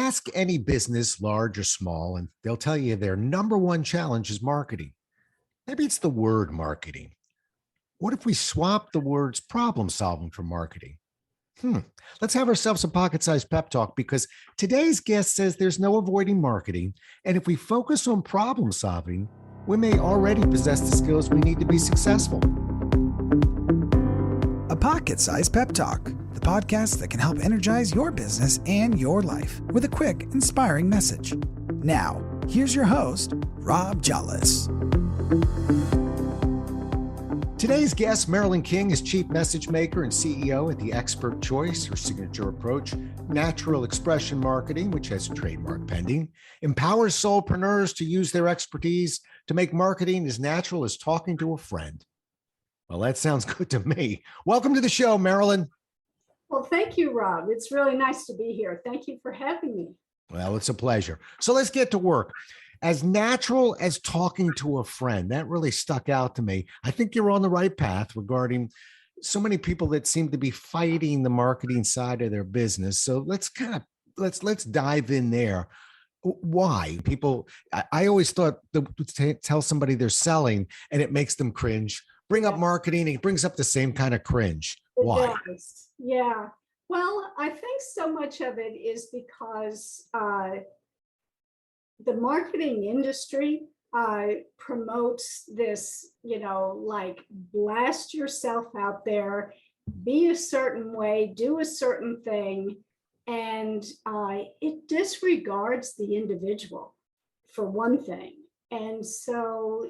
Ask any business, large or small, and they'll tell you their number one challenge is marketing. Maybe it's the word marketing. What if we swap the words problem solving for marketing? Let's have ourselves a pocket sized pep talk because today's guest says there's no avoiding marketing. And if we focus on problem solving, we may already possess the skills we need to be successful. A Pocket Sized Pep Talk, the podcast that can help energize your business and your life with a quick, inspiring message. Now, here's your host, Rob Jollis. Today's guest, Marilyn King, is Chief Message Maker and CEO at The Expert Choice. Her signature approach, natural expression marketing, which has a trademark pending, empowers solopreneurs to use their expertise to make marketing as natural as talking to a friend. Well, that sounds good to me. Welcome to the show, Marilyn. Well, thank you, Rob. It's really nice to be here. Thank you for having me. Well, it's a pleasure. So let's get to work. As natural as talking to a friend, that really stuck out to me. I think you're on the right path regarding so many people that seem to be fighting the marketing side of their business. So let's dive in there. Why people? I always thought tell somebody they're selling and it makes them cringe. Bring up marketing, it brings up the same kind of cringe. Why? It does. Yeah. Well, I think so much of it is because the marketing industry promotes this, like blast yourself out there, be a certain way, do a certain thing, and it disregards the individual for one thing. And so,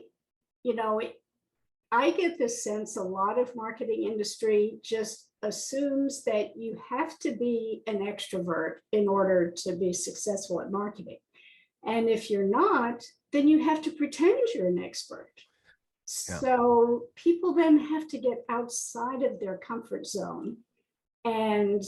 I get the sense a lot of marketing industry just assumes that you have to be an extrovert in order to be successful at marketing. And if you're not, then you have to pretend you're an expert. Yeah. So people then have to get outside of their comfort zone. And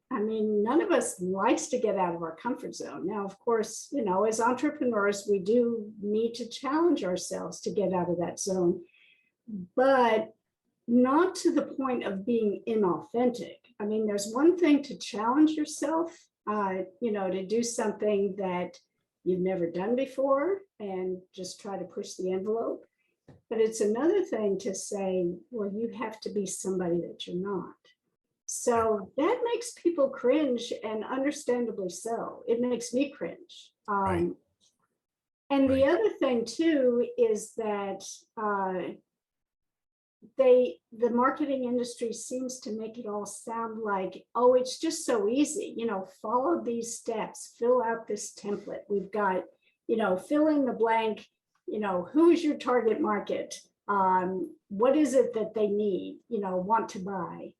I mean, none of us likes to get out of our comfort zone. Now, of course, as entrepreneurs, we do need to challenge ourselves to get out of that zone, but not to the point of being inauthentic. I mean, there's one thing to challenge yourself, to do something that you've never done before and just try to push the envelope. But it's another thing to say, well, you have to be somebody that you're not. So that makes people cringe, and understandably so. It makes me cringe. Right. And the other thing too is that the marketing industry seems to make it all sound like, oh, it's just so easy, follow these steps, fill out this template. We've got, fill in the blank, who's your target market? What is it that they need, want to buy?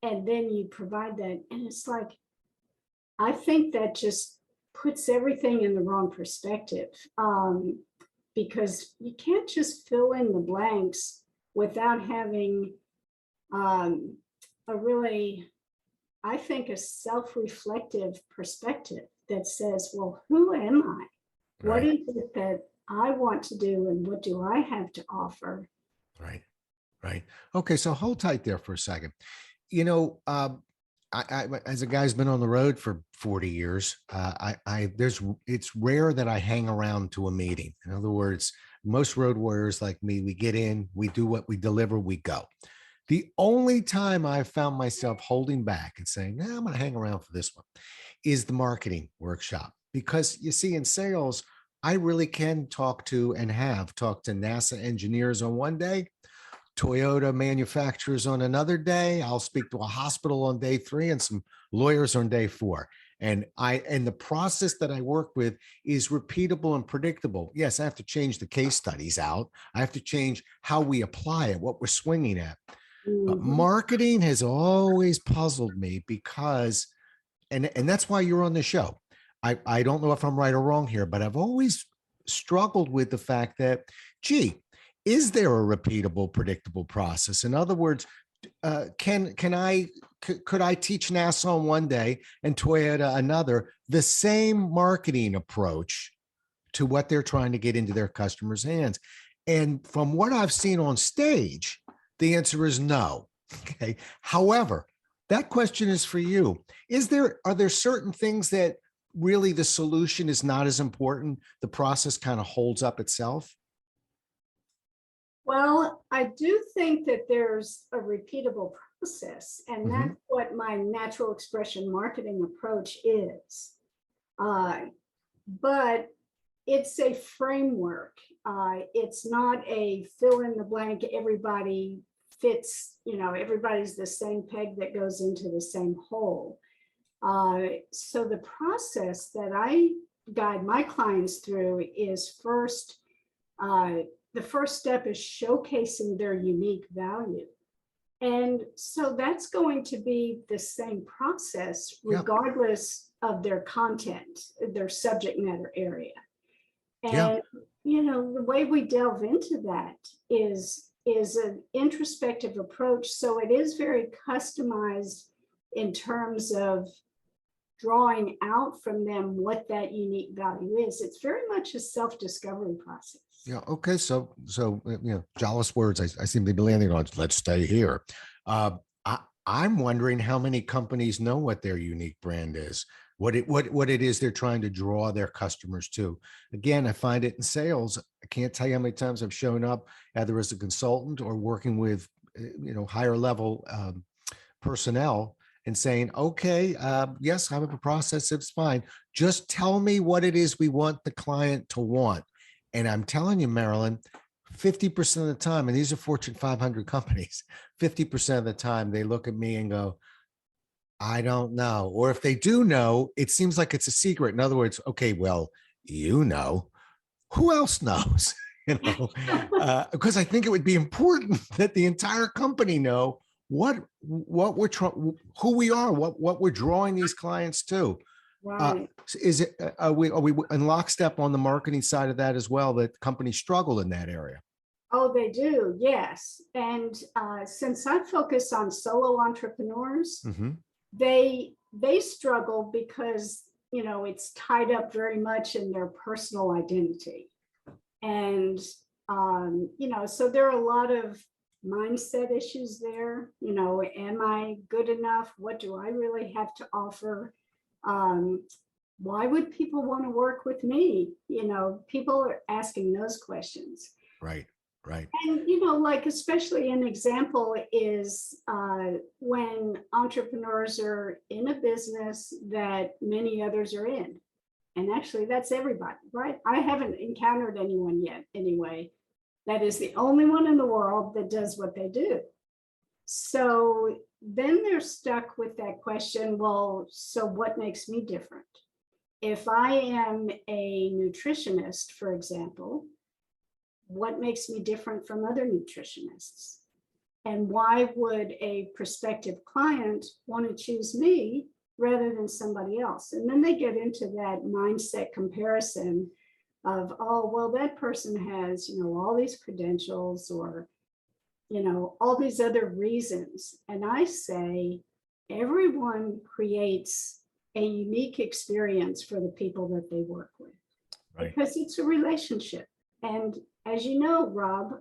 And then you provide that. And it's like, I think that just puts everything in the wrong perspective, because you can't just fill in the blanks without having a really, I think, a self-reflective perspective that says, well, who am I? Right. What is it that I want to do, and what do I have to offer? Right. Okay, so hold tight there for a second. I as a guy who's been on the road for 40 years, it's rare that I hang around to a meeting. In other words, most road warriors like me, we get in, we do what we deliver, we go. The only time I've found myself holding back and saying, I'm going to hang around for this one is the marketing workshop. Because you see, in sales, I really can talk to and have talked to NASA engineers on one day, Toyota manufacturers on another day. I'll speak to a hospital on day 3 and some lawyers on day 4. And the process that I work with is repeatable and predictable. Yes, I have to change the case studies out. I have to change how we apply it, what we're swinging at. But marketing has always puzzled me because, and that's why you're on the show. I don't know if I'm right or wrong here, but I've always struggled with the fact that, is there a repeatable, predictable process? In other words, could I teach NASA on one day and Toyota another the same marketing approach to what they're trying to get into their customers' hands? And from what I've seen on stage, the answer is no. Okay. However, that question is for you. Are there certain things that really the solution is not as important. The process kind of holds up itself. Well, I do think that there's a repeatable process, and Mhm. that's what my natural expression marketing approach is. But it's a framework. It's not a fill in the blank, everybody fits, everybody's the same peg that goes into the same hole. So the process that I guide my clients through is first, the first step is showcasing their unique value. And so that's going to be the same process Yeah. regardless of their content, their subject matter area. Yeah. And the way we delve into that is an introspective approach. So it is very customized in terms of drawing out from them what that unique value is. It's very much a self-discovery process. Yeah. Okay. So, jolliest words I seem to be landing on. Let's stay here. Uh, I'm wondering how many companies know what their unique brand is, what it is they're trying to draw their customers to. Again, I find it in sales. I can't tell you how many times I've shown up either as a consultant or working with, higher level personnel and saying, okay, yes, I have a process. It's fine. Just tell me what it is we want the client to want. And I'm telling you, Marilyn, 50% of the time, and these are Fortune 500 companies, 50% of the time they look at me and go, I don't know. Or if they do know, it seems like it's a secret. In other words, okay, well, who else knows? Because I think it would be important that the entire company know what we're trying, who we are, what we're drawing these clients to. Right. Is it are we in lockstep on the marketing side of that as well? That companies struggle in that area. Oh, they do. Yes. And since I focus on solo entrepreneurs, Mm-hmm. they struggle because it's tied up very much in their personal identity. And so there are a lot of mindset issues there. Am I good enough? What do I really have to offer? Why would people want to work with me? People are asking those questions. Right. Right. And, like, especially an example is when entrepreneurs are in a business that many others are in. And actually, that's everybody, right? I haven't encountered anyone yet, anyway, that is the only one in the world that does what they do. So then they're stuck with that question, well, so what makes me different? If I am a nutritionist, for example, what makes me different from other nutritionists? And why would a prospective client want to choose me rather than somebody else? And then they get into that mindset comparison of, oh, well, that person has, all these credentials or, all these other reasons. And I say, everyone creates a unique experience for the people that they work with, right? Because it's a relationship. And as you know, Rob,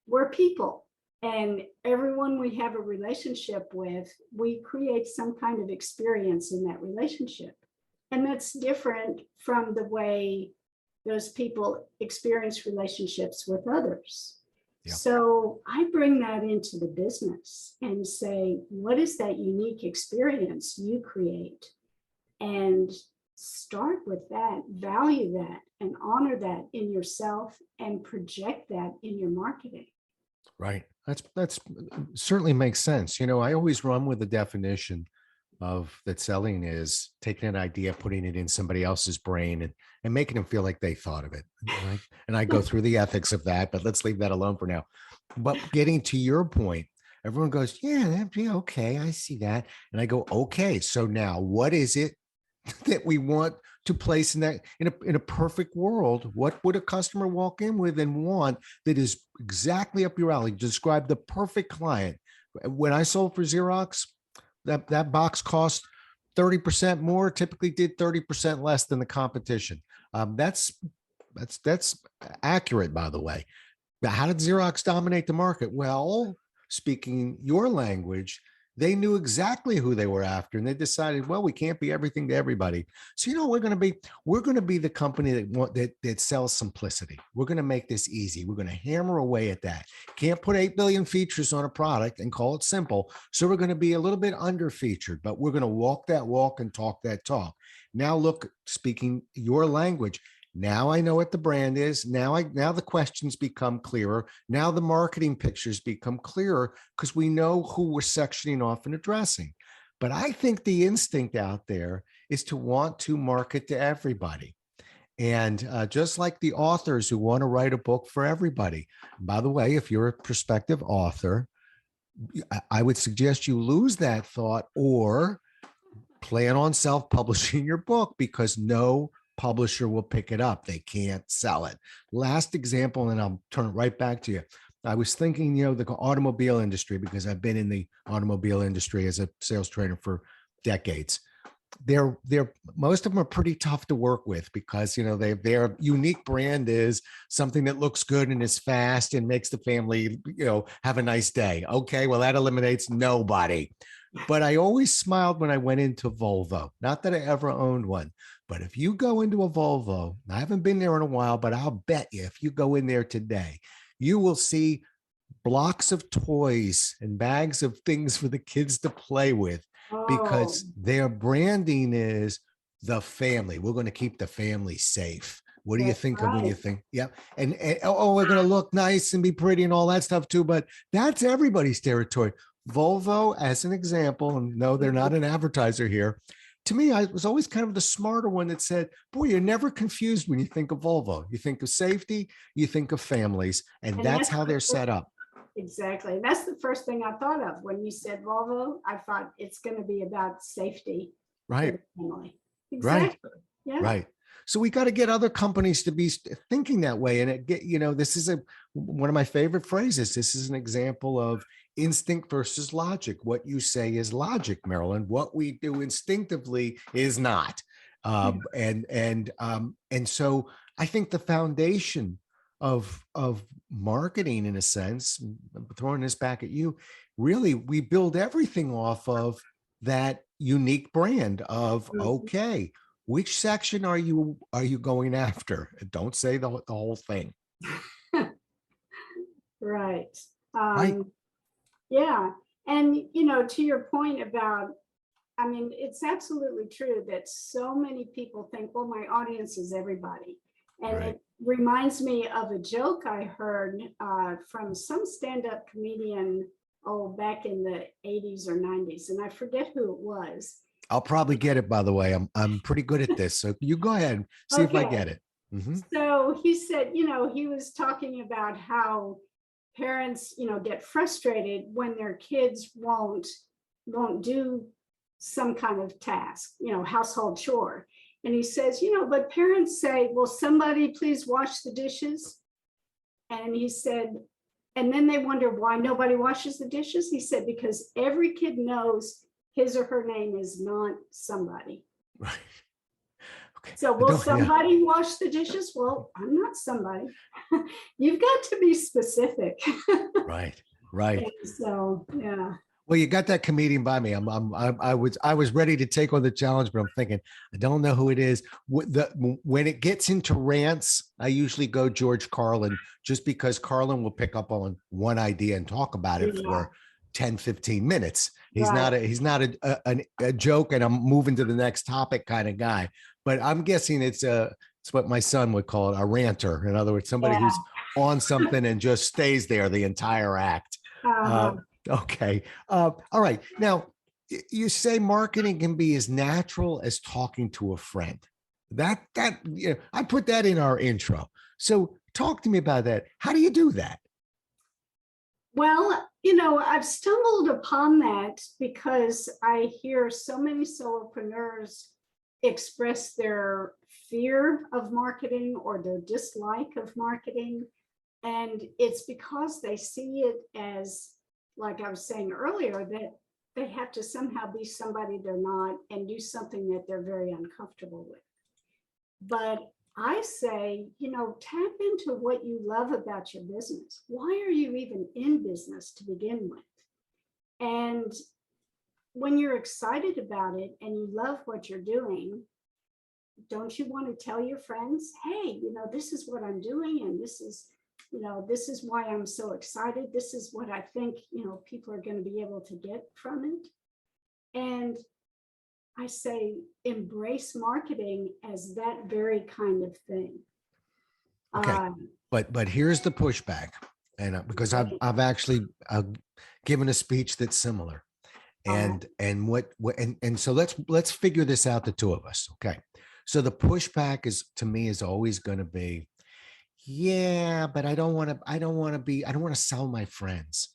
we're people, and everyone we have a relationship with, we create some kind of experience in that relationship. And that's different from the way those people experience relationships with others. Yeah. So I bring that into the business and say, what is that unique experience you create? And start with that, value that, and honor that in yourself, and project that in your marketing. Right. That's certainly makes sense. I always run with the definition of that selling is taking an idea, putting it in somebody else's brain and making them feel like they thought of it. And I go through the ethics of that, but let's leave that alone for now. But getting to your point, everyone goes, yeah, that'd be okay. I see that. And I go, okay, so now what is it that we want to place in that in a perfect world? What would a customer walk in with and want that is exactly up your alley? Describe the perfect client. When I sold for Xerox, that box cost 30% more, typically did 30% less than the competition. That's accurate, by the way. But how did Xerox dominate the market? Well, speaking your language, They knew exactly who they were after, and they decided, well, we can't be everything to everybody. So you know, we're going to be the company that sells simplicity. We're going to make this easy. We're going to hammer away at that. Can't put 8 billion features on a product and call it simple. So we're going to be a little bit under featured, but we're going to walk that walk and talk that talk. Now look, speaking your language, now I know what the brand is. Now the questions become clearer. Now the marketing pictures become clearer because we know who we're sectioning off and addressing. But I think the instinct out there is to want to market to everybody. And just like the authors who want to write a book for everybody. By the way, if you're a prospective author, I would suggest you lose that thought or plan on self-publishing your book, because no publisher will pick it up. They can't sell it. Last example, and I'll turn it right back to you. I was thinking, the automobile industry, because I've been in the automobile industry as a sales trainer for decades. They're most of them are pretty tough to work with because their unique brand is something that looks good and is fast and makes the family have a nice day. Okay, well, that eliminates nobody. But I always smiled when I went into Volvo. Not that I ever owned one, but if you go into a Volvo, I haven't been there in a while, but I'll bet you if you go in there today, you will see blocks of toys and bags of things for the kids to play with, because their branding is the family. We're going to keep the family safe. What do you think of when you think? Yeah. And we're going to look nice and be pretty and all that stuff too. But that's everybody's territory. Volvo, as an example, and no, they're not an advertiser here. To me, I was always kind of the smarter one that said, boy, you're never confused when you think of Volvo. You think of safety, you think of families, and that's how they're set up. Exactly. That's the first thing I thought of when you said Volvo. I thought it's going to be about safety. Right. Family. Exactly. Right. Yeah. Right. So we got to get other companies to be thinking that way. And this is one of my favorite phrases. This is an example of instinct versus logic. What you say is logic, Marilyn. What we do instinctively is not. And so I think the foundation of marketing, in a sense, I'm throwing this back at you, really, we build everything off of that unique brand of, okay, which section are you going after? Don't say the whole thing. Right. Right. Yeah. And, to your point about, it's absolutely true that so many people think, well, my audience is everybody. And right. It reminds me of a joke I heard from some stand-up comedian, back in the 80s or 90s. And I forget who it was. I'll probably get it, by the way. I'm pretty good at this. So you go ahead and see if I get it. Mm-hmm. So he said, he was talking about how parents, get frustrated when their kids won't do some kind of task, household chore. And he says, but parents say, will somebody please wash the dishes? And he said, and then they wonder why nobody washes the dishes. He said, because every kid knows his or her name is not somebody. Right. Okay. So will somebody wash the dishes? Well, I'm not somebody. You've got to be specific. Right. Right. And so, yeah. Well, you got that comedian by me. I was ready to take on the challenge, but I'm thinking, I don't know who it is. When it gets into rants, I usually go George Carlin, just because Carlin will pick up on one idea and talk about it for 10, 15 minutes. He's not a joke and I'm moving to the next topic kind of guy. But I'm guessing it's what my son would call it, a ranter. In other words, somebody who's on something and just stays there the entire act. Okay. All right. Now, you say marketing can be as natural as talking to a friend. I put that in our intro. So talk to me about that. How do you do that? Well, I've stumbled upon that because I hear so many solopreneurs express their fear of marketing or their dislike of marketing. And it's because they see it as, like I was saying earlier, that they have to somehow be somebody they're not and do something that they're very uncomfortable with. But I say, tap into what you love about your business. Why are you even in business to begin with? And when you're excited about it and you love what you're doing, don't you want to tell your friends, hey, this is what I'm doing, and this is why I'm so excited. This is what I think, people are going to be able to get from it. And I say, embrace marketing as that very kind of thing. Okay. But here's the pushback. And because I've actually given a speech that's similar. And so let's figure this out, the two of us. Okay. So the pushback to me is always going to be, yeah, but I don't want to sell my friends.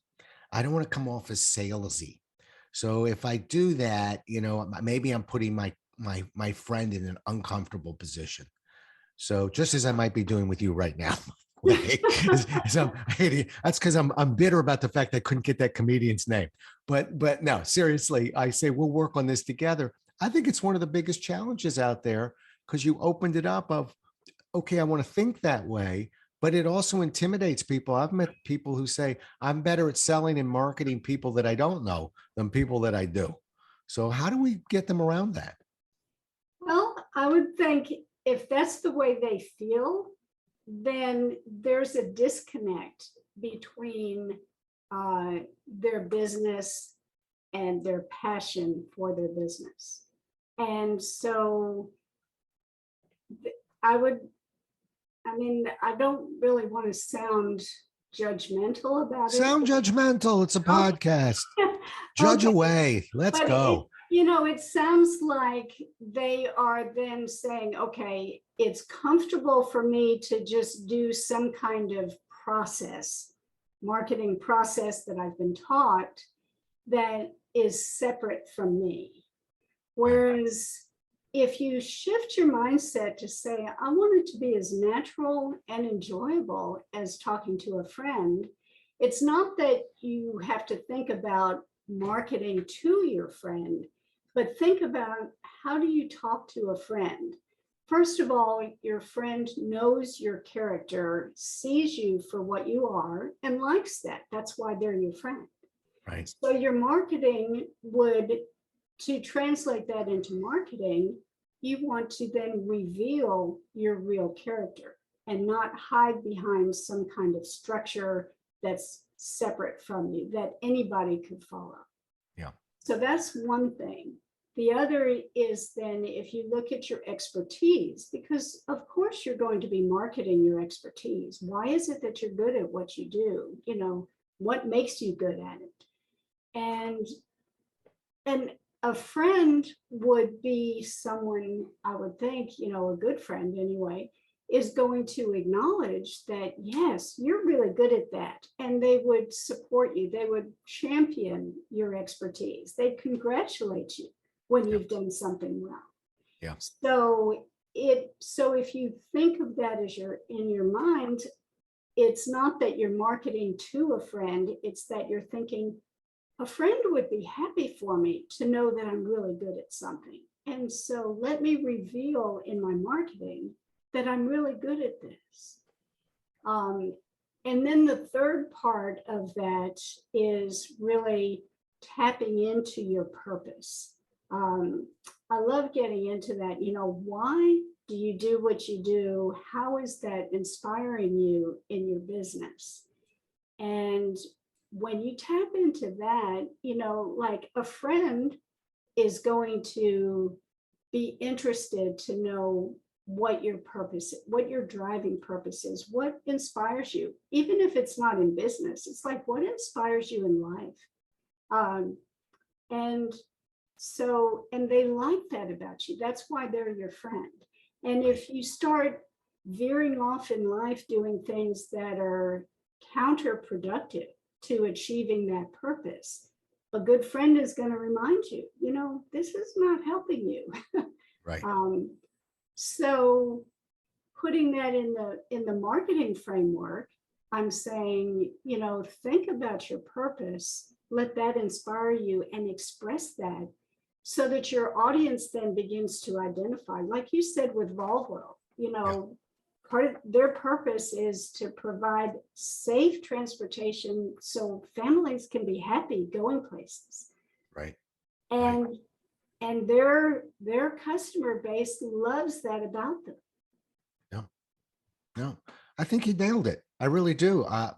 I don't want to come off as salesy. So if I do that, maybe I'm putting my friend in an uncomfortable position. So just as I might be doing with you right now. So that's because I'm bitter about the fact I couldn't get that comedian's name. But no, seriously, I say we'll work on this together. I think it's one of the biggest challenges out there, because you opened it up of, okay, I want to think that way, but it also intimidates people. I've met people who say, I'm better at selling and marketing people that I don't know than people that I do. So how do we get them around that? Well, I would think if that's the way they feel, then there's a disconnect between their business and their passion for their business. And so I don't really want to sound judgmental about it. Sound judgmental. It's a podcast. Judge away. Let's go. It sounds like they are then saying, okay, it's comfortable for me to just do some kind of marketing process that I've been taught that is separate from me. Whereas if you shift your mindset to say, I want it to be as natural and enjoyable as talking to a friend, it's not that you have to think about marketing to your friend, but think about, how do you talk to a friend? First of all, your friend knows your character, sees you for what you are, and likes that. That's why they're your friend. Right. So your marketing to translate that into marketing, you want to then reveal your real character and not hide behind some kind of structure that's separate from you that anybody could follow. Yeah. So that's one thing. The other is then, if you look at your expertise, because of course you're going to be marketing your expertise. Why is it that you're good at what you do? What makes you good at it? And a friend would be someone, I would think, a good friend anyway, is going to acknowledge that, yes, you're really good at that. And they would support you. They would champion your expertise. They'd congratulate you when you've done something well. Yeah. So if you think of that as in your mind, it's not that you're marketing to a friend, it's that you're thinking, a friend would be happy for me to know that I'm really good at something. And so let me reveal in my marketing that I'm really good at this. And then the third part of that is really tapping into your purpose. I love getting into that. Why do you do what you do? How is that inspiring you in your business? And when you tap into that, like a friend is going to be interested to know what your purpose, what your driving purpose is, what inspires you, even if it's not in business. It's like, what inspires you in life? And they like that about you. That's why they're your friend. And if you start veering off in life doing things that are counterproductive to achieving that purpose, a good friend is going to remind you, this is not helping you. Right. So putting that in the marketing framework, I'm saying, think about your purpose, let that inspire you and express that so that your audience then begins to identify, like you said with Volvo, part of their purpose is to provide safe transportation so families can be happy going places. Right. Right. And their customer base loves that about them. No, no, I think you nailed it. I really do. I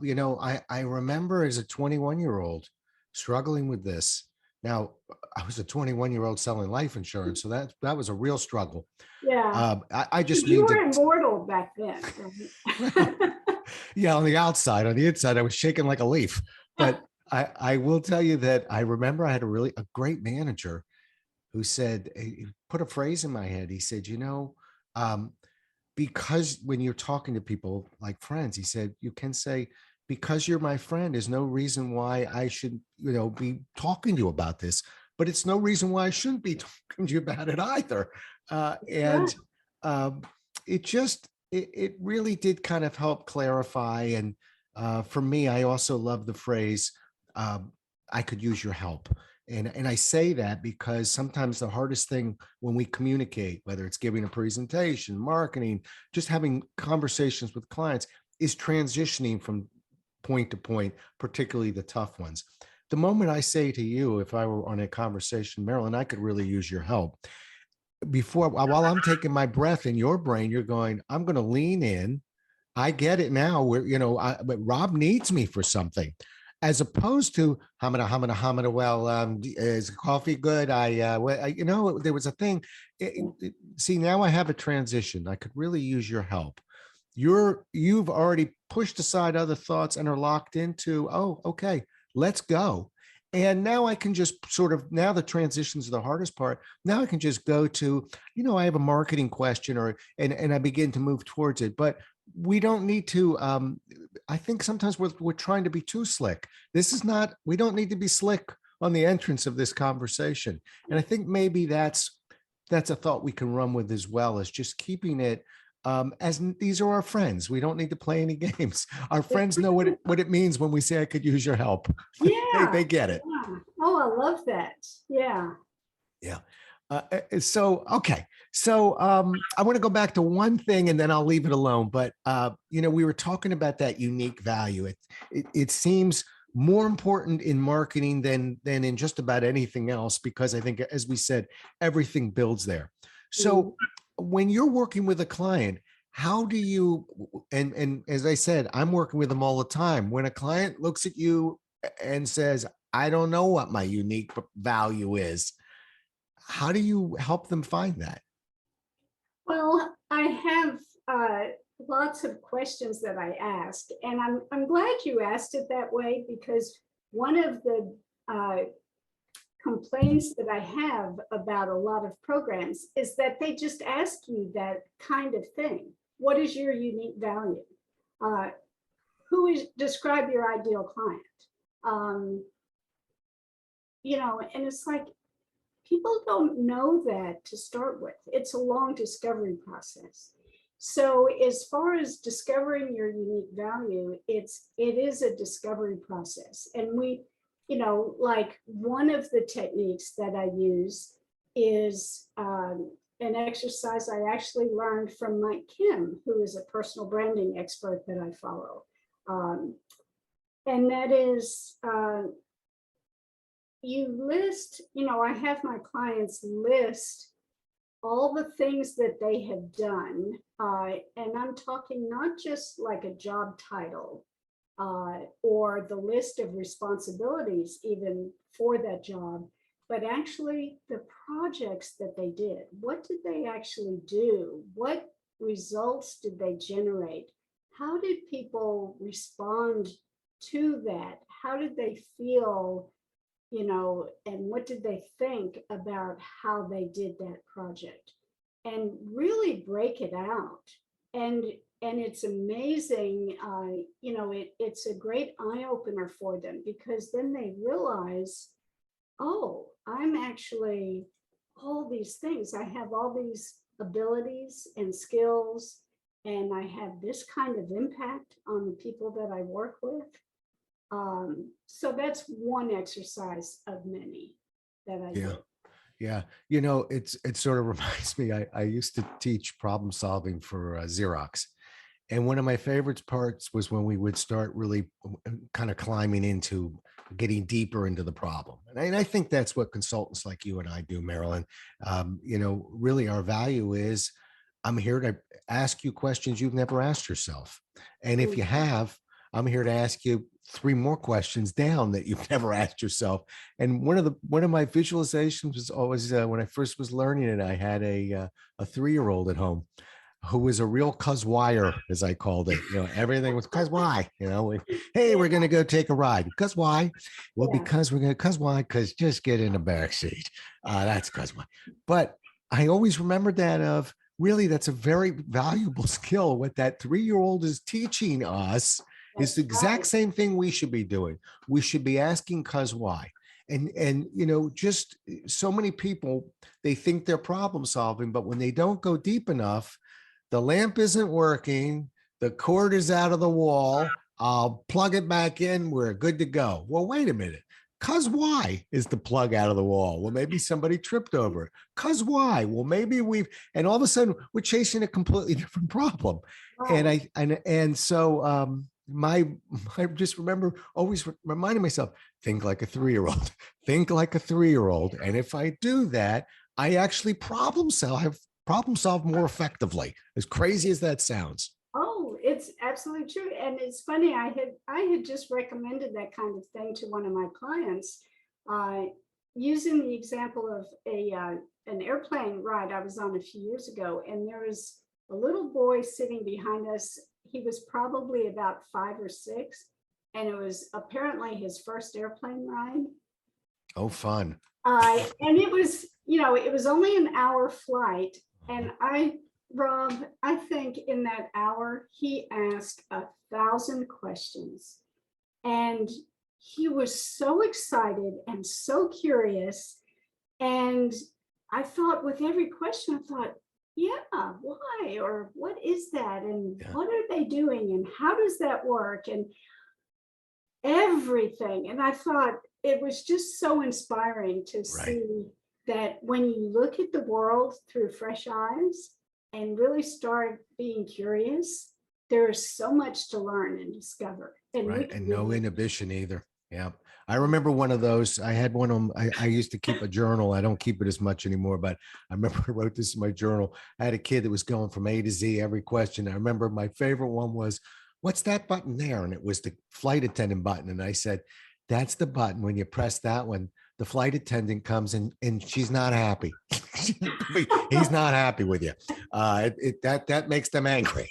remember as a 21-year-old struggling with this. Now, I was a 21-year-old selling life insurance, so that was a real struggle. Yeah. I just You mean were to, immortal back then, well, right? yeah, on the outside, on the inside, I was shaking like a leaf. But I will tell you that I remember I had a great manager who said, he put a phrase in my head. He said, um, because when you're talking to people like friends, he said, you can say, because you're my friend, there's no reason why I should, be talking to you about this, but it's no reason why I shouldn't be talking to you about it either. Yeah. And um, it really did kind of help clarify. And for me, I also love the phrase, um, I could use your help. And I say that because sometimes the hardest thing when we communicate, whether it's giving a presentation, marketing, just having conversations with clients, is transitioning from point to point, particularly the tough ones. The moment I say to you, if I were on a conversation, Marilyn, I could really use your help. While I'm taking my breath in your brain, you're going, I'm going to lean in. I get it now. But Rob needs me for something, as opposed to hamina. Well, is coffee good? There was a thing. See, now I have a transition. I could really use your help. You've already pushed aside other thoughts and are locked into, oh, okay, let's go. And now I can just now the transitions are the hardest part. Now I can just go to, I have a marketing question and I begin to move towards it. But we don't need to, I think sometimes we're trying to be too slick. We don't need to be slick on the entrance of this conversation. And I think maybe that's a thought we can run with as well, as just keeping it, as these are our friends. We don't need to play any games. Our friends know what it means when we say, I could use your help. Yeah. They get it. Yeah. Oh, I love that. Yeah. Yeah. Okay. So I want to go back to one thing and then I'll leave it alone. But, we were talking about that unique value. It seems more important in marketing than in just about anything else, because I think, as we said, everything builds there. So when you're working with a client, how do you, and as I said, I'm working with them all the time. When a client looks at you and says, I don't know what my unique value is, how do you help them find that? Well, I have lots of questions that I ask, and I'm glad you asked it that way, because one of the complaints that I have about a lot of programs is that they just ask you that kind of thing. What is your unique value? Describe your ideal client? And it's like, people don't know that to start with. It's a long discovery process. So as far as discovering your unique value, it is a discovery process. And like one of the techniques that I use is an exercise I actually learned from Mike Kim, who is a personal branding expert that I follow. And that is, I have my clients list all the things that they have done. And I'm talking not just like a job title or the list of responsibilities even for that job, but actually the projects that they did. What did they actually do? What results did they generate? How did people respond to that? How did they feel? And what did they think about how they did that project, and really break it out. And it's amazing, it's a great eye opener for them, because then they realize, oh, I'm actually all these things. I have all these abilities and skills, and I have this kind of impact on the people that I work with. So that's one exercise of many that I do. Yeah. It sort of reminds me, I used to teach problem solving for Xerox. And one of my favorite parts was when we would start really kind of climbing into getting deeper into the problem. And I think that's what consultants like you and I do, Marilyn. Really our value is I'm here to ask you questions you've never asked yourself. And if you have, I'm here to ask you 3 more questions down that you've never asked yourself. And one of my visualizations was always when I first was learning it, I had a 3-year-old at home who was a real cuz whyer, as I called it. Everything was cuz why, hey, we're going to go take a ride. Cuz why? Well, because we're going to, cuz why? Cuz just get in the back seat. That's cuz why. But I always remembered that of really, that's a very valuable skill. What that 3-year-old is teaching us is the exact same thing we should be doing. We should be asking cuz why. And just so many people, they think they're problem solving, but when they don't go deep enough, the lamp isn't working, the cord is out of the wall, I'll plug it back in, we're good to go. Well, wait a minute. Cuz why is the plug out of the wall? Well, maybe somebody tripped over it. Cuz why? Well, maybe and all of a sudden we're chasing a completely different problem. Right. I just remember always reminding myself, think like a 3-year-old, think like a 3-year-old. And if I do that, I actually problem solve more effectively, as crazy as that sounds. Oh, it's absolutely true. And it's funny, I had just recommended that kind of thing to one of my clients, using the example of an airplane ride I was on a few years ago. And there was a little boy sitting behind us. He was probably about 5 or 6, and it was apparently his first airplane ride. Oh, fun. And it was, it was only an hour flight. And Rob, I think in that hour, he asked 1,000 questions. And he was so excited and so curious. And I thought with every question, I thought, yeah, why? Or what is that? And what are they doing? And how does that work? And everything. And I thought it was just so inspiring to see that when you look at the world through fresh eyes and really start being curious, there is so much to learn and discover. And no inhibition either. Yeah. I remember one of those. I had one of them. I used to keep a journal. I don't keep it as much anymore, but I remember I wrote this in my journal. I had a kid that was going from A to Z every question. I remember my favorite one was, what's that button there? And it was the flight attendant button. And I said, that's the button. When you press that one, the flight attendant comes and she's not happy. He's not happy with you. That makes them angry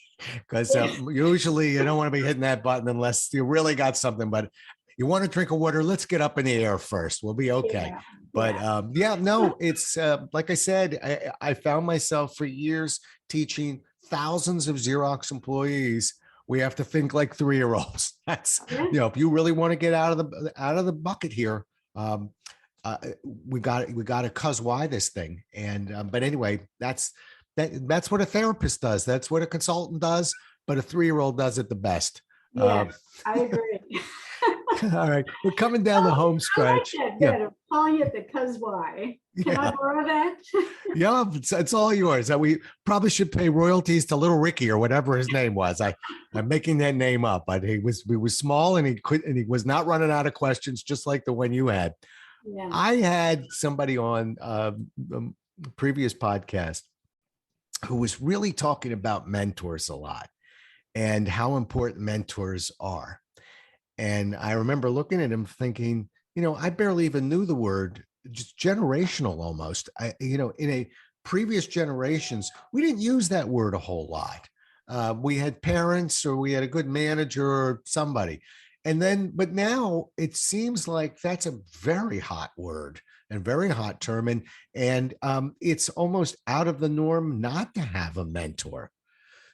because usually you don't want to be hitting that button unless you really got something. But you want to drink a water, let's get up in the air first. We'll be okay. But it's like I said, I found myself for years teaching thousands of Xerox employees. We have to think like 3-year-olds. That's, if you really want to get out of the bucket here, we got to cuz why this thing. And but anyway, that's what a therapist does. That's what a consultant does. But a 3-year-old does it the best. Yes, I agree. All right, we're coming down the home stretch. I like that. Calling it the cuz why. Can I borrow that? Yeah, it's all yours. We probably should pay royalties to Little Ricky or whatever his name was. I'm making that name up, but he was small and he was not running out of questions, just like the one you had. Yeah. I had somebody on the previous podcast who was really talking about mentors a lot and how important mentors are. And I remember looking at him thinking, I barely even knew the word, just generational almost. In a previous generations, we didn't use that word a whole lot. We had parents or we had a good manager or somebody. But now it seems like that's a very hot word and very hot term. And it's almost out of the norm not to have a mentor.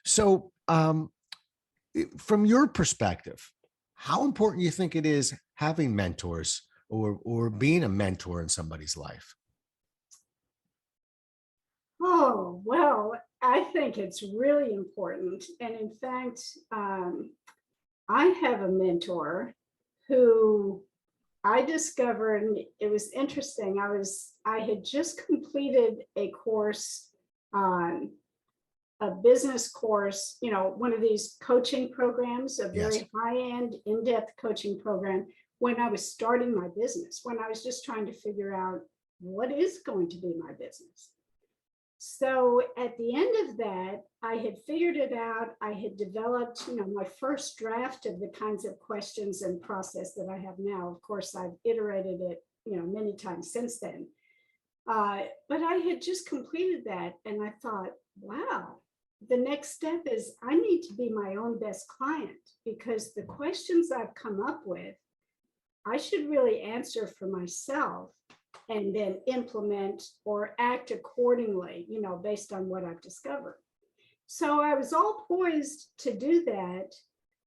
So from your perspective, how important do you think it is having mentors or being a mentor in somebody's life? Oh, well, I think it's really important. And in fact, I have a mentor who I discovered, and it was interesting. I had just completed a course, a business course, one of these coaching programs, a very high-end, in-depth coaching program when I was starting my business, when I was just trying to figure out what is going to be my business. So at the end of that, I had figured it out. I had developed, my first draft of the kinds of questions and process that I have now. Of course, I've iterated it, many times since then. But I had just completed that, and I thought, wow, the next step is I need to be my own best client, because the questions I've come up with, I should really answer for myself and then implement or act accordingly, based on what I've discovered. So I was all poised to do that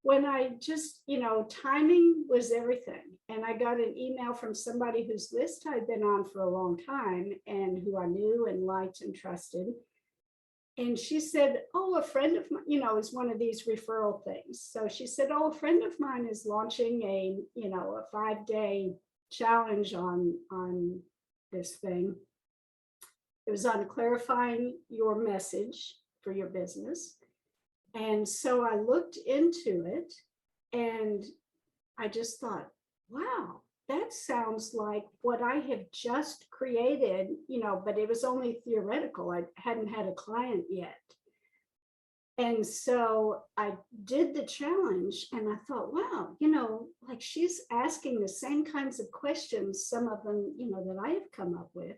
when I just, timing was everything. And I got an email from somebody whose list I'd been on for a long time and who I knew and liked and trusted. And she said, oh, a friend of mine, is one of these referral things. So she said, oh, a friend of mine is launching a 5-day challenge on this thing. It was on clarifying your message for your business. And so I looked into it and I just thought, wow, that sounds like what I have just created, but it was only theoretical. I hadn't had a client yet. And so I did the challenge and I thought, wow, like she's asking the same kinds of questions, some of them, that I have come up with.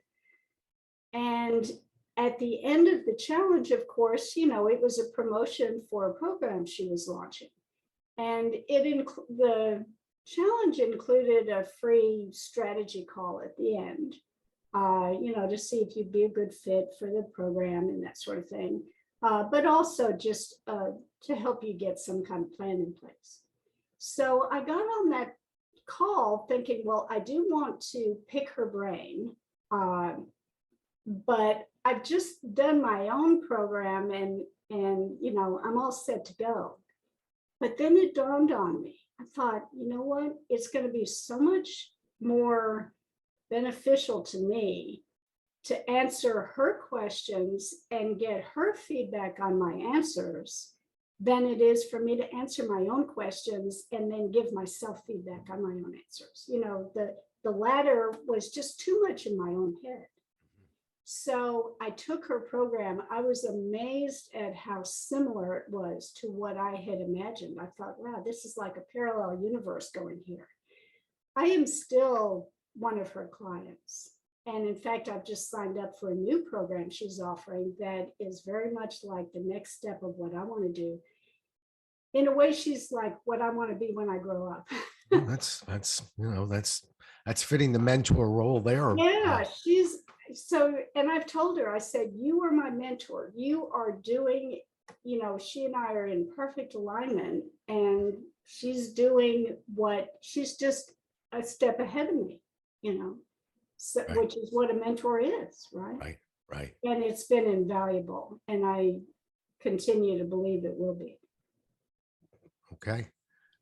And at the end of the challenge, of course, it was a promotion for a program she was launching. And the challenge included a free strategy call at the end, to see if you'd be a good fit for the program and that sort of thing. But also just to help you get some kind of plan in place. So I got on that call thinking, well, I do want to pick her brain, but I've just done my own program and I'm all set to go. But then it dawned on me. I thought, you know what? It's going to be so much more beneficial to me to answer her questions and get her feedback on my answers than it is for me to answer my own questions and then give myself feedback on my own answers. The latter was just too much in my own head. So I took her program. I was amazed at how similar it was to what I had imagined. I thought, wow, this is like a parallel universe going here. I am still one of her clients. And in fact, I've just signed up for a new program she's offering that is very much like the next step of what I want to do. In a way, she's like what I want to be when I grow up. That's fitting the mentor role there. Yeah, and I've told her, I said, you are my mentor. You are doing, she and I are in perfect alignment, and she's doing she's just a step ahead of me, so, right. Which is what a mentor is, right? Right. And it's been invaluable, and I continue to believe it will be. Okay.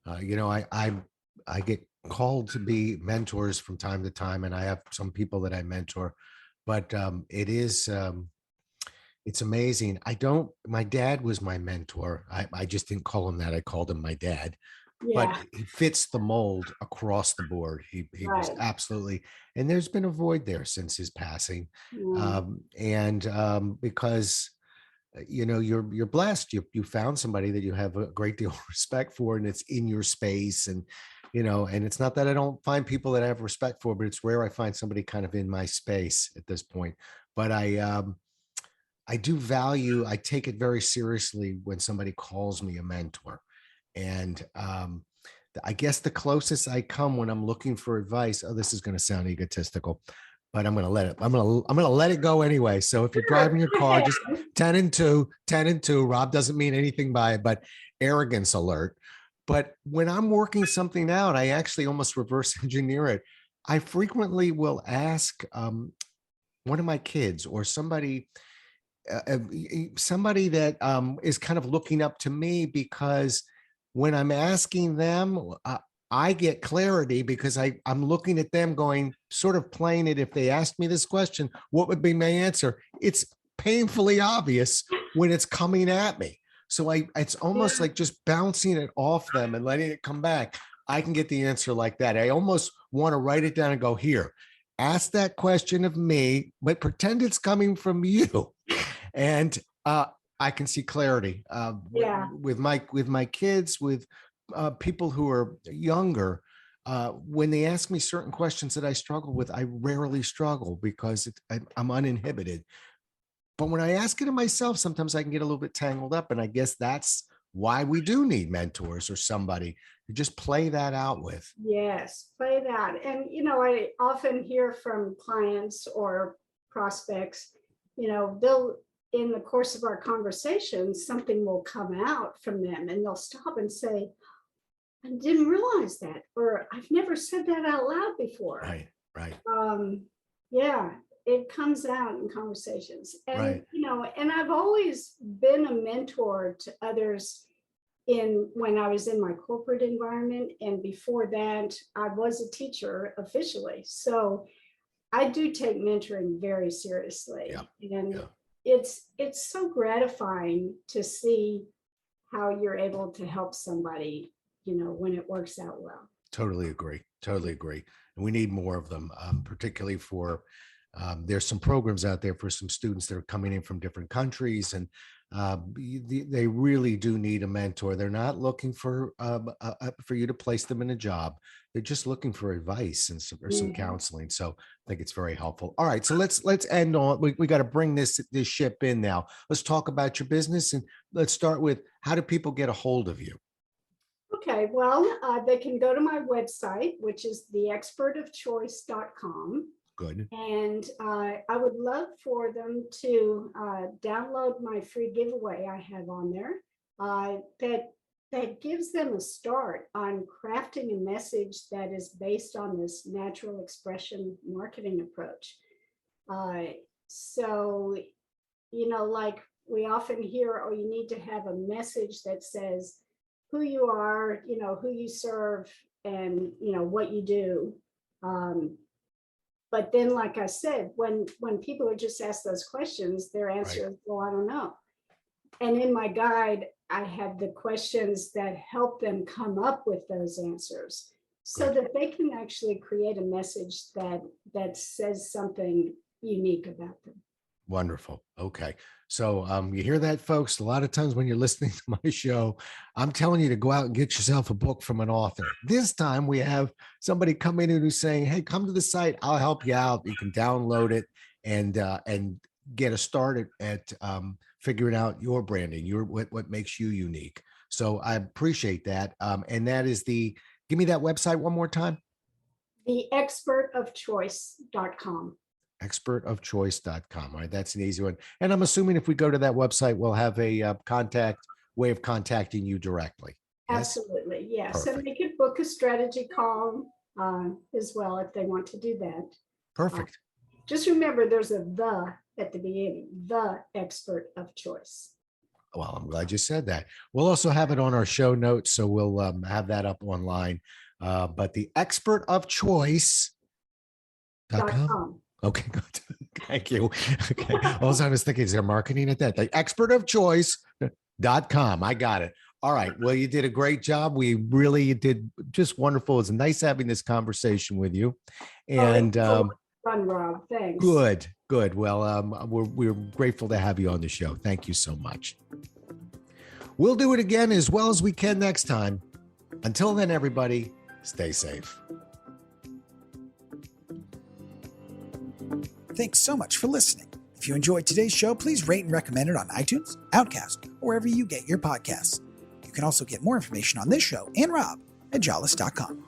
I get called to be mentors from time to time, and I have some people that I mentor, but it's amazing. My dad was my mentor. I just didn't call him that. I called him my dad, but Yeah, he fits the mold across the board. He was right. absolutely, and there's been a void there since his passing. Yeah. Because you're blessed. You found somebody that you have a great deal of respect for, and it's in your space. And and it's not that I don't find people that I have respect for, but it's rare I find somebody kind of in my space at this point. But I do value. I take it very seriously when somebody calls me a mentor, and I guess the closest I come when I'm looking for advice. Oh, this is going to sound egotistical, but I'm going to let it. I'm going to let it go anyway. So if you're driving your car, just 10 and 2. Rob doesn't mean anything by it, but arrogance alert. But when I'm working something out, I actually almost reverse engineer it. I frequently will ask one of my kids or somebody that is kind of looking up to me, because when I'm asking them, I get clarity because I'm looking at them going, sort of playing it. If they asked me this question, what would be my answer? It's painfully obvious when it's coming at me. So it's almost like just bouncing it off them and letting it come back. I can get the answer like that. I almost want to write it down and go, here, ask that question of me, but pretend it's coming from you. And I can see clarity with my kids, with people who are younger. When they ask me certain questions that I struggle with, I rarely struggle because I'm uninhibited. But when I ask it of myself, sometimes I can get a little bit tangled up. And I guess that's why we do need mentors or somebody to just play that out with. Yes, play that. And, I often hear from clients or prospects, they'll, in the course of our conversations, something will come out from them and they'll stop and say, I didn't realize that, or I've never said that out loud before. Right. Yeah, it comes out in conversations. And, Right. And I've always been a mentor to others when I was in my corporate environment. And before that, I was a teacher officially. So I do take mentoring very seriously. Yeah. And it's so gratifying to see how you're able to help somebody, when it works out well. Totally agree. And we need more of them, particularly for, there's some programs out there for some students that are coming in from different countries, and they really do need a mentor. They're not looking for you to place them in a job. They're just looking for advice and some counseling. So I think it's very helpful. All right, so let's end on. We got to bring this ship in now. Let's talk about your business, and let's start with, how do people get a hold of you? Okay, well, they can go to my website, which is theexpertofchoice.com. Good. And I would love for them to download my free giveaway I have on there that gives them a start on crafting a message that is based on this natural expression marketing approach. So, like we often hear, oh, you need to have a message that says who you are, who you serve, and, what you do. But then, like I said, when people are just asked those questions, their answer is, well, I don't know. And in my guide, I have the questions that help them come up with those answers so that they can actually create a message that says something unique about them. Wonderful. Okay. So you hear that, folks? A lot of times when you're listening to my show, I'm telling you to go out and get yourself a book from an author. This time we have somebody come in who's saying, hey, come to the site. I'll help you out. You can download it and get a start at figuring out your branding, what makes you unique. So I appreciate that. And that is give me that website one more time. theexpertofchoice.com. expertofchoice.com. All right. That's an easy one. And I'm assuming if we go to that website, we'll have a way of contacting you directly. Yes? Absolutely. Yes. Perfect. And they could book a strategy call as well if they want to do that. Perfect. Just remember there's a "the" at the beginning, the expert of choice. Well, I'm glad you said that. We'll also have it on our show notes, so we'll have that up online. But the expert of choice.com. Okay, good. Thank you. Okay. Also, I was thinking, is there marketing at that? The expertofchoice.com. I got it. All right. Well, you did a great job. We really did just wonderful. It was nice having this conversation with you. And fun, Rob. Thanks. Good. Well, we're grateful to have you on the show. Thank you so much. We'll do it again as well as we can next time. Until then, everybody, stay safe. Thanks so much for listening. If you enjoyed today's show, please rate and recommend it on iTunes, Outcast, or wherever you get your podcasts. You can also get more information on this show and Rob at jollis.com.